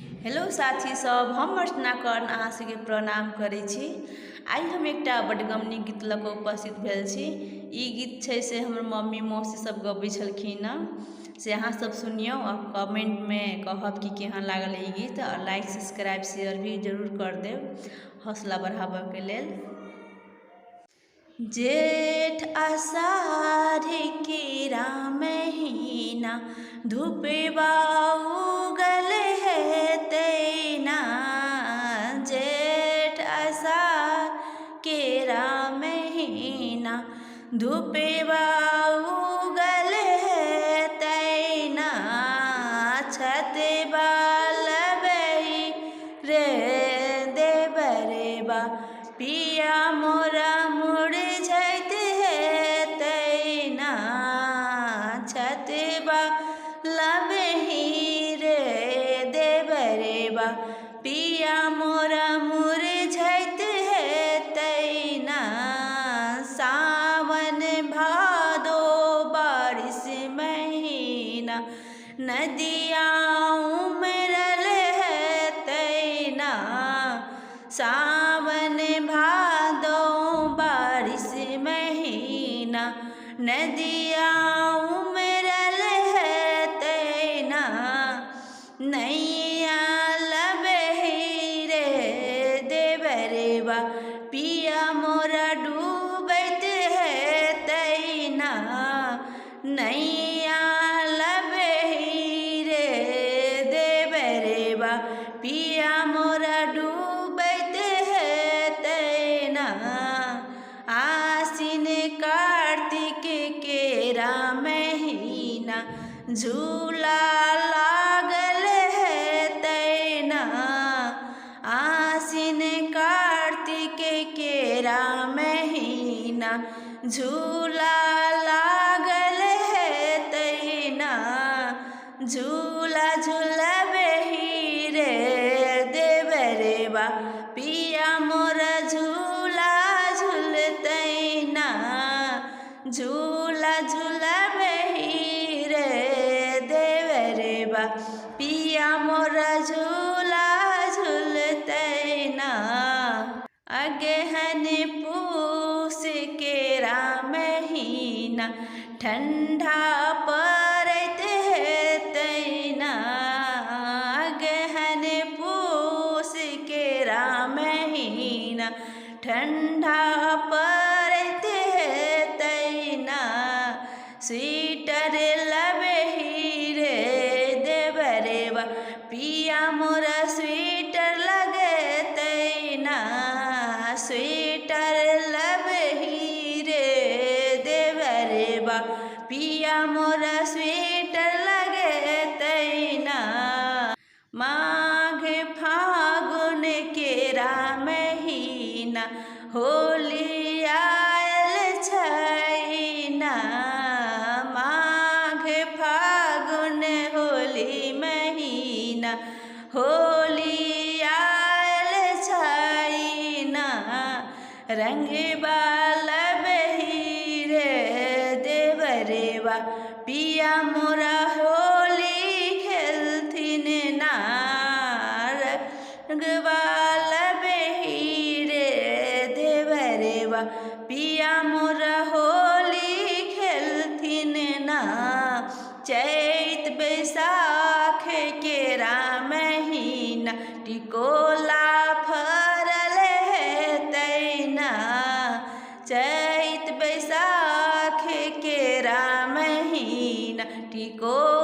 Hello साथी सब, हम अर्चना कर्ण अहाँ सबके प्रणाम करै छी। आइ हम एकटा बड्ड गमनी गीत लऽ कऽ उपस्थित भेल छी। ई गीत छै से हमर मम्मी मौसी सब गबै छलखिन हँ, से अहाँ सब सुनियौ आ कमेंटमे कहब कि केहन लागल ई गीत, और लाइक सब्सक्राइब शेयर भी जरूर कर देब हौसला बढ़ाबऽके लेल। जेठ आषाढ़ केरा महीना धूपवा उगल है तैना। जेठ आषाढ़ केरा महीना धूपवा उगल है तैना। छतवा लबही रे देबरबा पिया मोरा मुरझैत है तैना। छतवा लबही रे देबरबा पिया मोरा मुरझैत है तैना। सावन भादो बारिश महीना नदिया उमरल है तैना। सावन भादो बारिश महीना नदिया उमरल है तैना। नैया लबही रे देबरबा पिया मोरा डूबैत है तैना। नैया लबही रे देबरबा पिया मोरा डूबैत है तैना। आसिन कार्तिक केरा महीना झूला लागल है तैना। आसिन कार्तिक केरा महीना झूला लागल है तैना। झूला झूलबही रे देबरबा पिया मोरा झूला झूलतैना। झूला झूलबही रे देबरबा पिया मोरा झूला झूलतैना। अगहन पूस केरा महीना ठंडा पड़ैत है तैना। अगहन पूस केरा महीना ठंडा पड़ैत है तैना। स्वेटर लबही रे देबरबा पिया मोरा स्वेटर लगे तैना। स्वेटर लबही रे देबरबा पिया मोरा स्वेटर लगे तैना। माघ फागुन केरा महीना होली आयल छैना। माघ फागुन होली महीना होली आयल छैना। रंगवा लबही रे देबरबा पिया मोरा होली खेलथिन ना। रंगवा लबही रे देबरबा पिया मोरा होली खेलथिन ना। चैत बैसाख केरा महीना टिकोला फरल है तैना। चैत बैसाख केरा महीना टिकोला